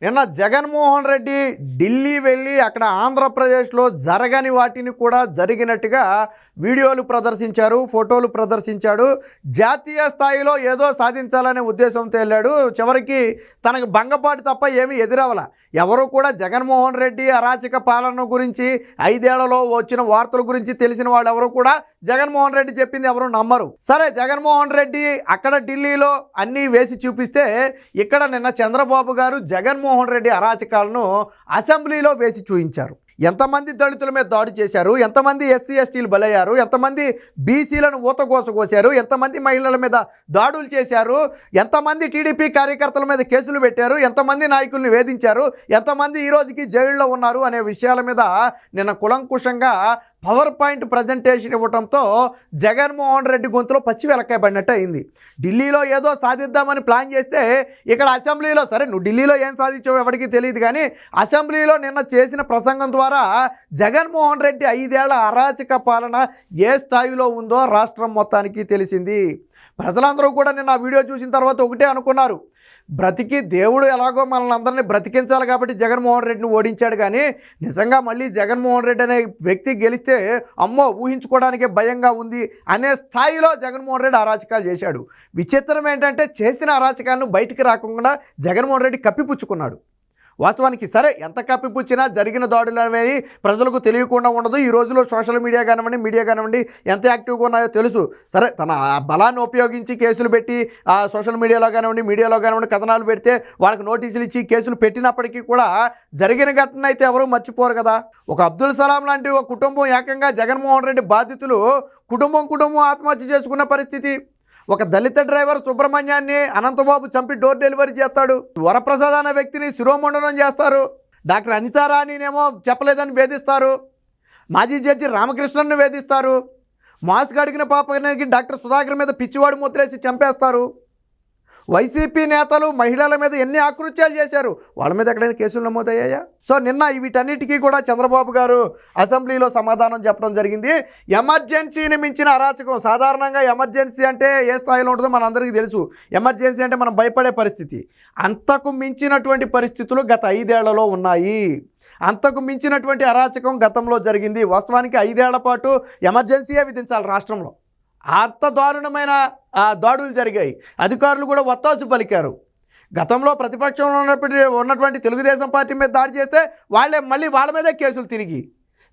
నిన్న జగన్మోహన్ రెడ్డి ఢిల్లీ వెళ్ళి అక్కడ ఆంధ్రప్రదేశ్లో జరగని వాటిని కూడా జరిగినట్టుగా వీడియోలు ప్రదర్శించారు, ఫోటోలు ప్రదర్శించాడు. జాతీయ స్థాయిలో ఏదో సాధించాలనే ఉద్దేశంతో వెళ్ళాడు. చివరికి తనకు భంగపాటు తప్ప ఏమీ ఎదురవల. ఎవరు కూడా జగన్మోహన్ రెడ్డి అరాచక పాలన గురించి 5 ఏళ్లలో వచ్చిన వార్తల గురించి తెలిసిన వాళ్ళు ఎవరు కూడా జగన్మోహన్ రెడ్డి చెప్పింది ఎవరు నమ్మరు. సరే, జగన్మోహన్ రెడ్డి అక్కడ ఢిల్లీలో అన్నీ వేసి చూపిస్తే ఇక్కడ నిన్న చంద్రబాబు గారు జగన్మోహన్ రెడ్డి అరాచకాలను అసెంబ్లీలో వేసి చూపించారు. ఎంతమంది దళితుల మీద దాడి చేశారు, ఎంతమంది ఎస్సీ ఎస్టీలు బలయ్యారు, ఎంతమంది బీసీలను ఊతకోసకోసారు, ఎంతమంది మహిళల మీద దాడులు చేశారు, ఎంతమంది టీడీపీ కార్యకర్తల మీద కేసులు పెట్టారు, ఎంతమంది నాయకుల్ని వేధించారు, ఎంతమంది ఈ రోజుకి జైల్లో ఉన్నారు అనే విషయాల మీద నిన్న కులంకుషంగా పవర్ పాయింట్ ప్రజెంటేషన్ ఇవ్వడంతో జగన్మోహన్ రెడ్డి గొంతులో పచ్చి వెలకాయబడినట్టు అయింది. ఢిల్లీలో ఏదో సాధిద్దామని ప్లాన్ చేస్తే ఇక్కడ అసెంబ్లీలో, సరే నువ్వు ఢిల్లీలో ఏం సాధించావు ఎవరికి తెలియదు, కానీ అసెంబ్లీలో నిన్న చేసిన ప్రసంగం ద్వారా జగన్మోహన్ రెడ్డి 5 ఏళ్ల అరాచక పాలన ఏ స్థాయిలో ఉందో రాష్ట్రం మొత్తానికి తెలిసింది. ప్రజలందరూ కూడా నిన్న ఆ వీడియో చూసిన తర్వాత ఒకటే అనుకున్నారు, బ్రతికి దేవుడు ఎలాగో మనల్ని అందరినీ బ్రతికించాలి కాబట్టి జగన్మోహన్ రెడ్డిని ఓడించాడు, కానీ నిజంగా మళ్ళీ జగన్మోహన్ రెడ్డి అనే వ్యక్తి గెలిస్తే అమ్మో ఊహించుకోవడానికే భయంగా ఉంది అనే స్థాయిలో జగన్మోహన్ రెడ్డి అరాచకాలు చేశాడు. విచిత్రం ఏంటంటే చేసిన అరాచకాలను బయటికి రాకుండా జగన్మోహన్ రెడ్డి కప్పిపుచ్చుకున్నాడు. వాస్తవానికి సరే ఎంత కప్పిపుచ్చినా జరిగిన దాడులు అనేవి ప్రజలకు తెలియకుండా ఉండదు. ఈ రోజులో సోషల్ మీడియా కానివ్వండి, మీడియా కానివ్వండి ఎంత యాక్టివ్గా ఉన్నాయో తెలుసు. సరే, తన బలాన్ని ఉపయోగించి కేసులు పెట్టి సోషల్ మీడియాలో కానివ్వండి, మీడియాలో కానివ్వండి కథనాలు పెడితే వాళ్ళకి నోటీసులు ఇచ్చి కేసులు పెట్టినప్పటికీ కూడా జరిగిన ఘటన అయితే ఎవరూ మర్చిపోరు కదా. ఒక అబ్దుల్ సలాం లాంటి ఒక కుటుంబం ఏకంగా జగన్మోహన్ రెడ్డి బాధితులు కుటుంబం ఆత్మహత్య చేసుకున్న పరిస్థితి. ఒక దళిత డ్రైవర్ సుబ్రహ్మణ్యాన్ని అనంతబాబు చంపి డోర్ డెలివరీ చేస్తాడు. వరప్రసాద్ అనే వ్యక్తిని శిరోమండనం చేస్తారు. డాక్టర్ అనితారాణినేమో చెప్పలేదని వేధిస్తారు. మాజీ జడ్జి రామకృష్ణన్ను వేధిస్తారు. మాస్క్ అడిగిన పాపకి డాక్టర్ సుధాకర్ మీద పిచ్చివాడు ముద్రేసి చంపేస్తారు. వైసీపీ నేతలు మహిళల మీద ఎన్ని ఆకృత్యాలు చేశారు, వాళ్ళ మీద ఎక్కడైనా కేసులు నమోదయ్యాయా? సో నిన్న వీటన్నిటికీ కూడా చంద్రబాబు గారు అసెంబ్లీలో సమాధానం చెప్పడం జరిగింది. ఎమర్జెన్సీని మించిన అరాచకం. సాధారణంగా ఎమర్జెన్సీ అంటే ఏ స్థాయిలో ఉంటుందో మనందరికీ తెలుసు. ఎమర్జెన్సీ అంటే మనం భయపడే పరిస్థితి. అంతకు మించినటువంటి పరిస్థితులు గత 5 ఏళ్లలో ఉన్నాయి. అంతకు మించినటువంటి అరాచకం గతంలో జరిగింది. వాస్తవానికి 5 ఏళ్ల పాటు ఎమర్జెన్సీయే విధించాలి రాష్ట్రంలో. అంత దారుణమైన దాడులు జరిగాయి. అధికారులు కూడా వత్తాసు పలికారు. గతంలో ప్రతిపక్షంలో ఉన్నటువంటి తెలుగుదేశం పార్టీ మీద దాడి చేస్తే మళ్ళీ వాళ్ళ మీదే కేసులు తిరిగి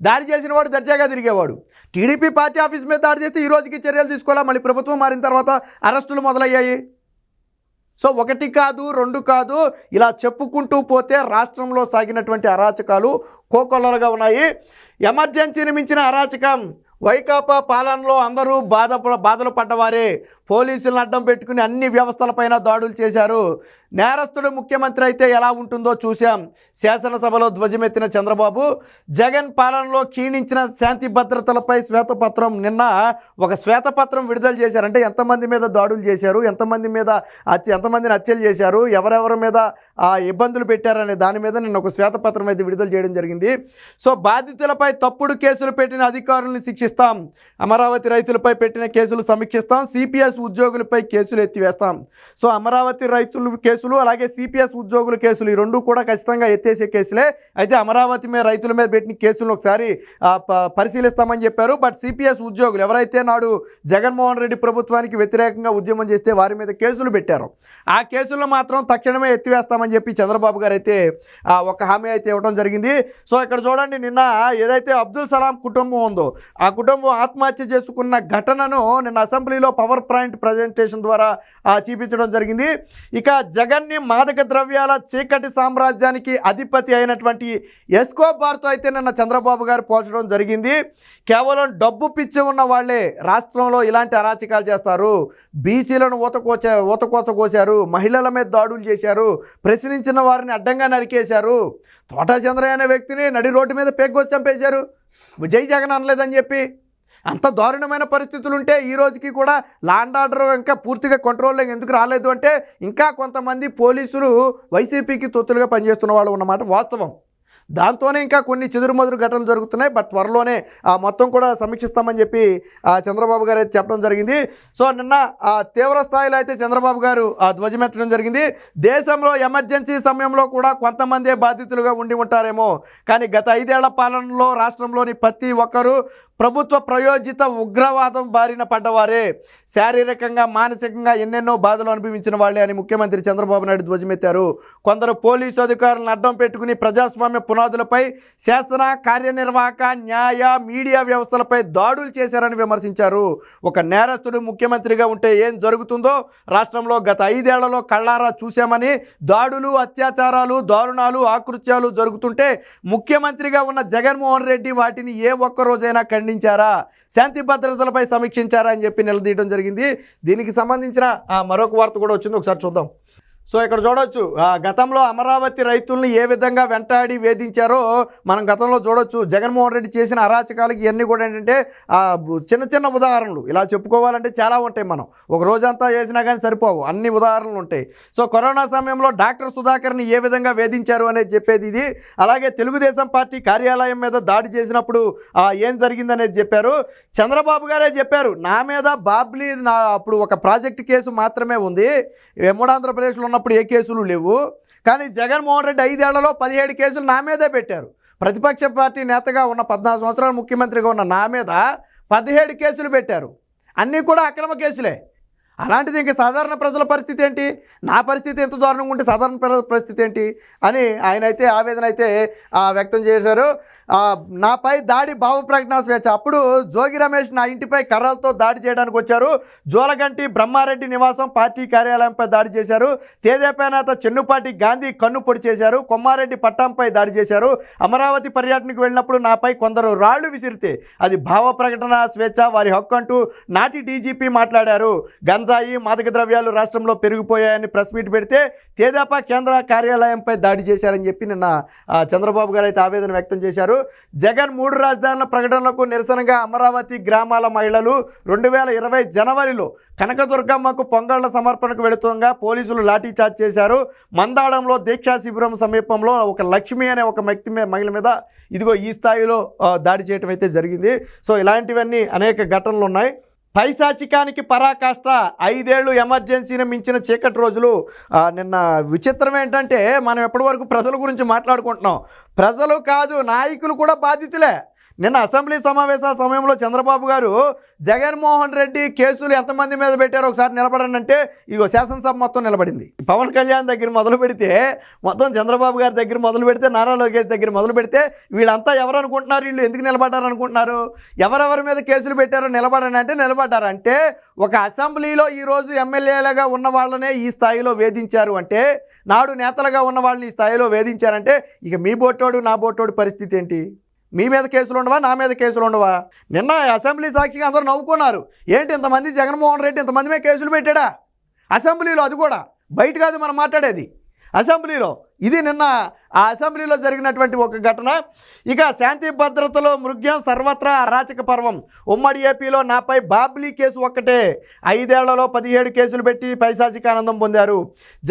దాడి చేసిన వాడు దర్జాగా తిరిగేవాడు. టీడీపీ పార్టీ ఆఫీస్ మీద దాడి చేస్తే ఈ రోజుకి చర్యలు తీసుకోవాలా, మళ్ళీ ప్రభుత్వం మారిన తర్వాత అరెస్టులు మొదలయ్యాయి. సో 1 కాదు 2 కాదు, ఇలా చెప్పుకుంటూ పోతే రాష్ట్రంలో సాగినటువంటి అరాచకాలు కోకొల్లలుగా ఉన్నాయి. ఎమర్జెన్సీని మించిన అరాచకం. వైకాపా పాలనలో అందరూ బాధలు పడ్డవారే. పోలీసులను అడ్డం పెట్టుకుని అన్ని వ్యవస్థలపైన దాడులు చేశారు. నేరస్తుడు ముఖ్యమంత్రి అయితే ఎలా ఉంటుందో చూశాం. శాసనసభలో ధ్వజమెత్తిన చంద్రబాబు జగన్ పాలనలో క్షీణించిన శాంతి భద్రతలపై శ్వేతపత్రం, నిన్న ఒక శ్వేతపత్రం విడుదల చేశారు. అంటే ఎంతమంది మీద దాడులు చేశారు, ఎంతమందిని హత్యలు చేశారు, ఎవరెవరి మీద ఇబ్బందులు పెట్టారనే దాని మీద నిన్న ఒక శ్వేతపత్రం అయితే విడుదల చేయడం జరిగింది. సో బాధితులపై తప్పుడు కేసులు పెట్టిన అధికారులను శిక్షిస్తాం, అమరావతి రైతులపై పెట్టిన కేసులు సమీక్షిస్తాం, సిపిఎస్ ఉద్యోగులపై కేసులు ఎత్తివేస్తాం. సో అమరావతి రైతుల కేసులు అలాగే సిపిఎస్ ఉద్యోగుల కేసులు ఈ రెండు కూడా ఖచ్చితంగా ఎత్తేసే కేసులే. అయితే అమరావతి మీద రైతుల మీద పెట్టిన కేసులను ఒకసారి పరిశీలిస్తామని చెప్పారు. బట్ సిపిఎస్ ఉద్యోగులు ఎవరైతే నాడు జగన్మోహన్ రెడ్డి ప్రభుత్వానికి వ్యతిరేకంగా ఉద్యమం చేస్తే వారి మీద కేసులు పెట్టారు, ఆ కేసులను మాత్రం తక్షణమే ఎత్తివేస్తామని చెప్పి చంద్రబాబు గారు అయితే ఒక హామీ అయితే ఇవ్వడం జరిగింది. సో ఇక్కడ చూడండి, నిన్న ఏదైతే అబ్దుల్ సలాం కుటుంబం ఉందో ఆ కుటుంబం ఆత్మహత్య చేసుకున్న ఘటనను నిన్న అసెంబ్లీలో పవర్ పాయింట్ ప్రజెంటేషన్ ద్వారా చూపించడం జరిగింది. ఇక జగన్ని మాదక ద్రవ్యాల చీకటి సామ్రాజ్యానికి అధిపతి అయినటువంటి ఎస్కోబార్తో అయితే నిన్న చంద్రబాబు గారు పోల్చడం జరిగింది. కేవలం డబ్బు పిచ్చి ఉన్న వాళ్ళే రాష్ట్రంలో ఇలాంటి అరాచకాలు చేస్తారు. బీసీలను ఊతకోసకోశారు, మహిళల మీద దాడులు చేశారు, ప్రశ్నించిన వారిని అడ్డంగా నరికేశారు, తోటా చంద్రయ్య అనే వ్యక్తిని నడి రోడ్డు మీద పేగొచ్చి చంపేశారు, జై జగన్ అనలేదని చెప్పి. అంత దారుణమైన పరిస్థితులు ఉంటే ఈ రోజుకి కూడా లా అండ్ ఆర్డర్ ఇంకా పూర్తిగా కంట్రోల్లో ఎందుకు రాలేదు అంటే ఇంకా కొంతమంది పోలీసులు వైసీపీకి తొత్తులుగా పనిచేస్తున్న వాళ్ళు ఉన్నమాట వాస్తవం. దాంతోనే ఇంకా కొన్ని చెదురుమదురు ఘటనలు జరుగుతున్నాయి. బట్ త్వరలోనే మొత్తం కూడా సమీక్షిస్తామని చెప్పి చంద్రబాబు గారు అయితే చెప్పడం జరిగింది. సో నిన్న తీవ్ర స్థాయిలో అయితే చంద్రబాబు గారు ధ్వజమెత్తడం జరిగింది. దేశంలో ఎమర్జెన్సీ సమయంలో కూడా కొంతమందే బాధితులుగా ఉండి ఉంటారేమో, కానీ గత 5 ఏళ్ల పాలనలో రాష్ట్రంలోని ప్రతి ఒక్కరూ ప్రభుత్వ ప్రయోజిత ఉగ్రవాదం బారిన పడ్డవారే, శారీరకంగా మానసికంగా ఎన్నెన్నో బాధలు అనుభవించిన వాళ్ళే అని ముఖ్యమంత్రి చంద్రబాబు నాయుడు ధ్వజమెత్తారు. కొందరు పోలీసు అధికారులను అడ్డం పెట్టుకుని ప్రజాస్వామ్య పునాదులపై, శాసన, కార్యనిర్వాహక, న్యాయ, మీడియా వ్యవస్థలపై దాడులు చేశారని విమర్శించారు. ఒక నేరస్తుడు ముఖ్యమంత్రిగా ఉంటే ఏం జరుగుతుందో రాష్ట్రంలో గత 5 ఏళ్లలో కళ్ళారా చూశామని, దాడులు, అత్యాచారాలు, దారుణాలు, ఆకృత్యాలు జరుగుతుంటే ముఖ్యమంత్రిగా ఉన్న జగన్మోహన్ రెడ్డి వాటిని ఏ ఒక్క రోజైనా ఖండించారా, శాంతి భద్రతలపై సమీక్షించారా అని చెప్పి నిలదీయడం జరిగింది. దీనికి సంబంధించిన మరొక వార్త కూడా వచ్చింది, ఒకసారి చూద్దాం. సో ఇక్కడ చూడొచ్చు, గతంలో అమరావతి రైతుల్ని ఏ విధంగా వెంటాడి వేధించారో మనం గతంలో చూడొచ్చు. జగన్మోహన్ రెడ్డి చేసిన అరాచకాలకి ఇవన్నీ కూడా ఏంటంటే చిన్న చిన్న ఉదాహరణలు. ఇలా చెప్పుకోవాలంటే చాలా ఉంటాయి, మనం ఒక రోజంతా వేసినా కానీ సరిపోవు, అన్ని ఉదాహరణలు ఉంటాయి. సో కరోనా సమయంలో డాక్టర్ సుధాకర్ని ఏ విధంగా వేధించారు అనేది చెప్పేది ఇది. అలాగే తెలుగుదేశం పార్టీ కార్యాలయం మీద దాడి చేసినప్పుడు ఏం జరిగిందనేది చెప్పారు. చంద్రబాబు గారే చెప్పారు, నా మీద బాబ్లీ అప్పుడు ఒక ప్రాజెక్టు కేసు మాత్రమే ఉంది, ఉమ్మడి ఆంధ్రప్రదేశ్లో ఉన్నప్పుడు ఏ కేసులు లేవు, కానీ జగన్మోహన్ రెడ్డి 5 ఏళ్లలో 17 కేసులు నా మీదే పెట్టారు. ప్రతిపక్ష పార్టీ నేతగా ఉన్న 14 సంవత్సరాలు ముఖ్యమంత్రిగా ఉన్న నా మీద 17 కేసులు పెట్టారు, అన్నీ కూడా అక్రమ కేసులే. అలాంటిది ఇంకా సాధారణ ప్రజల పరిస్థితి ఏంటి, నా పరిస్థితి ఎంత దారుణంగా ఉంటే సాధారణ ప్రజల పరిస్థితి ఏంటి అని ఆయన అయితే ఆవేదన అయితే వ్యక్తం చేశారు. నాపై దాడి భావ ప్రకటన స్వేచ్ఛ. అప్పుడు జోగి రమేష్ నా ఇంటిపై కర్రలతో దాడి చేయడానికి వచ్చారు. జోలగంటి బ్రహ్మారెడ్డి నివాసం, పార్టీ కార్యాలయంపై దాడి చేశారు. తేదేపా నేత చెన్నుపాటి గాంధీ కన్ను పొడి చేశారు. కొమ్మారెడ్డి పట్టాంపై దాడి చేశారు. అమరావతి పర్యటనకు వెళ్ళినప్పుడు నాపై కొందరు రాళ్లు విసిరితే అది భావ ప్రకటన స్వేచ్ఛ, వారి హక్కు అంటూ నాటి డీజీపీ మాట్లాడారు. గంజాయి, మాదక ద్రవ్యాలు రాష్ట్రంలో పెరిగిపోయాయని ప్రెస్ మీట్ పెడితే తేదేపా కేంద్ర కార్యాలయంపై దాడి చేశారని చెప్పి నిన్న చంద్రబాబు గారు అయితే ఆవేదన వ్యక్తం చేశారు. జగన్ 3 రాజధానుల ప్రకటనలకు నిరసనగా అమరావతి గ్రామాల మహిళలు 2020 జనవరిలో కనకదుర్గమ్మకు పొంగళ్ల సమర్పణకు వెళుతుండగా పోలీసులు లాఠీచార్జ్ చేశారు. మందాడంలో దీక్షా శిబిరం సమీపంలో ఒక లక్ష్మి అనే ఒక మహిళ మీద ఇదిగో ఈ స్థాయిలో దాడి చేయటం అయితే జరిగింది. సో ఇలాంటివన్నీ అనేక ఘటనలు ఉన్నాయి. పైశాచికానికి పరాకాష్ట, 5 ఏళ్ళు ఎమర్జెన్సీని మించిన చీకటి రోజులు. నిన్న విచిత్రం ఏంటంటే మనం ఎప్పటివరకు ప్రజల గురించి మాట్లాడుకుంటున్నాం, ప్రజలు కాదు నాయకులు కూడా బాధితులే. నిన్న అసెంబ్లీ సమావేశాల సమయంలో చంద్రబాబు గారు జగన్మోహన్ రెడ్డి కేసులు ఎంతమంది మీద పెట్టారో ఒకసారి నిలబడండి అంటే ఇగో శాసనసభ మొత్తం నిలబడింది. పవన్ కళ్యాణ్ దగ్గర మొదలు పెడితే మొత్తం చంద్రబాబు గారి దగ్గర మొదలు పెడితే నారా లోకేష్ దగ్గర మొదలు పెడితే వీళ్ళంతా ఎవరు అనుకుంటున్నారు, వీళ్ళు ఎందుకు నిలబడ్డారు అనుకుంటున్నారు, ఎవరెవరి మీద కేసులు పెట్టారో నిలబడండి అంటే నిలబడ్డారు. అంటే ఒక అసెంబ్లీలో ఈరోజు ఎమ్మెల్యేలుగా ఉన్న వాళ్ళనే ఈ స్థాయిలో వేధించారు అంటే, నాడు నేతలుగా ఉన్న వాళ్ళని ఈ స్థాయిలో వేధించారంటే ఇక మీ బోటోడు నా బోటోడు పరిస్థితి ఏంటి? మీ మీద కేసులు ఉండవా, నా మీద కేసులు ఉండవా? నిన్న అసెంబ్లీ సాక్షిగా అందరూ నవ్వుకున్నారు. ఏంటి ఇంతమంది జగన్మోహన్ రెడ్డి ఇంతమంది మీద కేసులు పెట్టాడా అసెంబ్లీలో? అది కూడా బయట కాదు మనం మాట్లాడేది, అసెంబ్లీలో. ఇది నిన్న ఆ అసెంబ్లీలో జరిగినటువంటి ఒక ఘటన. ఇక శాంతి భద్రతలో మృగ్యం, సర్వత్రా అరాచక పర్వం. ఉమ్మడి ఏపీలో నాపై బాబ్లీ కేసు ఒక్కటే 5 ఏళ్లలో 17 కేసులు పెట్టి పైశాచిక ఆనందం పొందారు.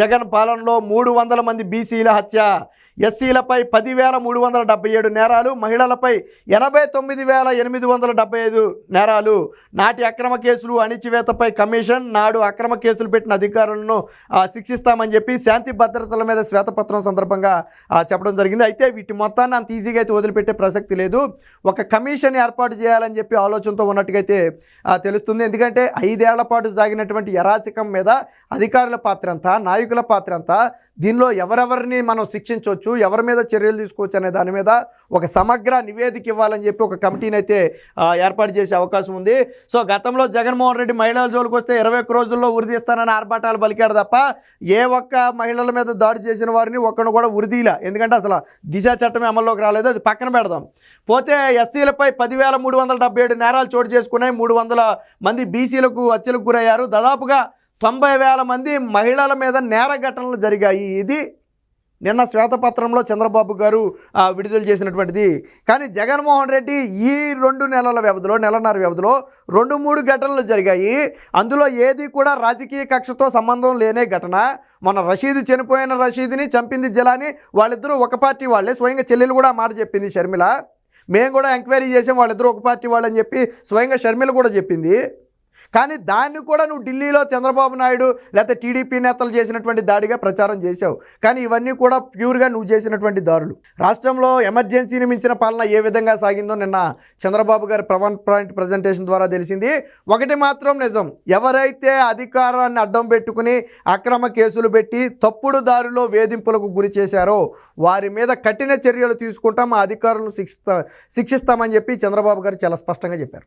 జగన్ పాలనలో 300 మంది బీసీల హత్య, ఎస్సీలపై 10,377 నేరాలు, మహిళలపై 89,875 నేరాలు. నాటి అక్రమ కేసులు, అణిచివేతపై కమిషన్, నాడు అక్రమ కేసులు పెట్టిన అధికారులను శిక్షిస్తామని చెప్పి శాంతి భద్రతల మీద శ్వేతపత్రం సందర్భంగా చెప్పడం జరిగింది. అయితే వీటి మొత్తాన్ని అంత ఈజీగా అయితే వదిలిపెట్టే ప్రసక్తి లేదు. ఒక కమిషన్ ఏర్పాటు చేయాలని చెప్పి ఆలోచనతో ఉన్నట్టుగైతే తెలుస్తుంది. ఎందుకంటే 5 ఏళ్ల పాటు సాగినటువంటి అరాచకం మీద అధికారుల పాత్ర ఎంత, నాయకుల పాత్ర ఎంత, దీనిలో ఎవరెవరిని మనం శిక్షించవచ్చు, ఎవరి మీద చర్యలు తీసుకోవచ్చు అనే దాని మీద ఒక సమగ్ర నివేదిక ఇవ్వాలని చెప్పి ఒక కమిటీని అయితే ఏర్పాటు చేసే అవకాశం ఉంది. సో గతంలో జగన్మోహన్ రెడ్డి మహిళల జోలికి వస్తే 21 రోజుల్లో ఉరిదీస్తానని ఆర్భాటాలు పలికాడు తప్ప ఏ ఒక్క మహిళల మీద దాడి చేసిన వారిని ఒక్కను కూడా ఉరిదీలా. ఎందుకంటే అసలు దిశ చట్టమే అమల్లోకి రాలేదు, అది పక్కన పెడదాం. పోతే ఎస్సీలపై 10,377 నేరాలు చోటు చేసుకున్నాయి. 300 మంది బీసీలకు హత్యలకు గురయ్యారు. దాదాపుగా 90,000 మంది మహిళల మీద నేర ఘటనలు జరిగాయి. ఇది నిన్న శ్వేతపత్రంలో చంద్రబాబు గారు విడుదల చేసినటువంటిది. కానీ జగన్మోహన్ రెడ్డి ఈ 2 నెలల వ్యవధిలో, నెలన్నర వ్యవధిలో 2-3 ఘటనలు జరిగాయి. అందులో ఏది కూడా రాజకీయ కక్షతో సంబంధం లేనే ఘటన. మన రషీద్ చనిపోయిన రషీద్ని చంపింది జలాని, వాళ్ళిద్దరూ ఒక పార్టీ వాళ్ళే. స్వయంగా చెల్లెలు కూడా ఆ మాట చెప్పింది షర్మిల. మేము కూడా ఎంక్వైరీ చేసాం, వాళ్ళిద్దరూ ఒక పార్టీ వాళ్ళని చెప్పి స్వయంగా షర్మిల కూడా చెప్పింది. కానీ దాన్ని కూడా నువ్వు ఢిల్లీలో చంద్రబాబు నాయుడు లేకపోతే టీడీపీ నేతలు చేసినటువంటి దాడిగా ప్రచారం చేశావు. కానీ ఇవన్నీ కూడా ప్యూర్గా నువ్వు చేసినటువంటి దారులు. రాష్ట్రంలో ఎమర్జెన్సీని మించిన పాలన ఏ విధంగా సాగిందో నిన్న చంద్రబాబు గారి పాయింట్ ప్రజెంటేషన్ ద్వారా తెలిసింది. ఒకటి మాత్రం నిజం, ఎవరైతే అధికారాన్ని అడ్డం పెట్టుకుని అక్రమ కేసులు పెట్టి తప్పుడు దారిలో వేధింపులకు గురి చేశారో వారి మీద కఠిన చర్యలు తీసుకుంటాం, ఆ అధికారులను శిక్షిస్తామని చెప్పి చంద్రబాబు గారు చాలా స్పష్టంగా చెప్పారు.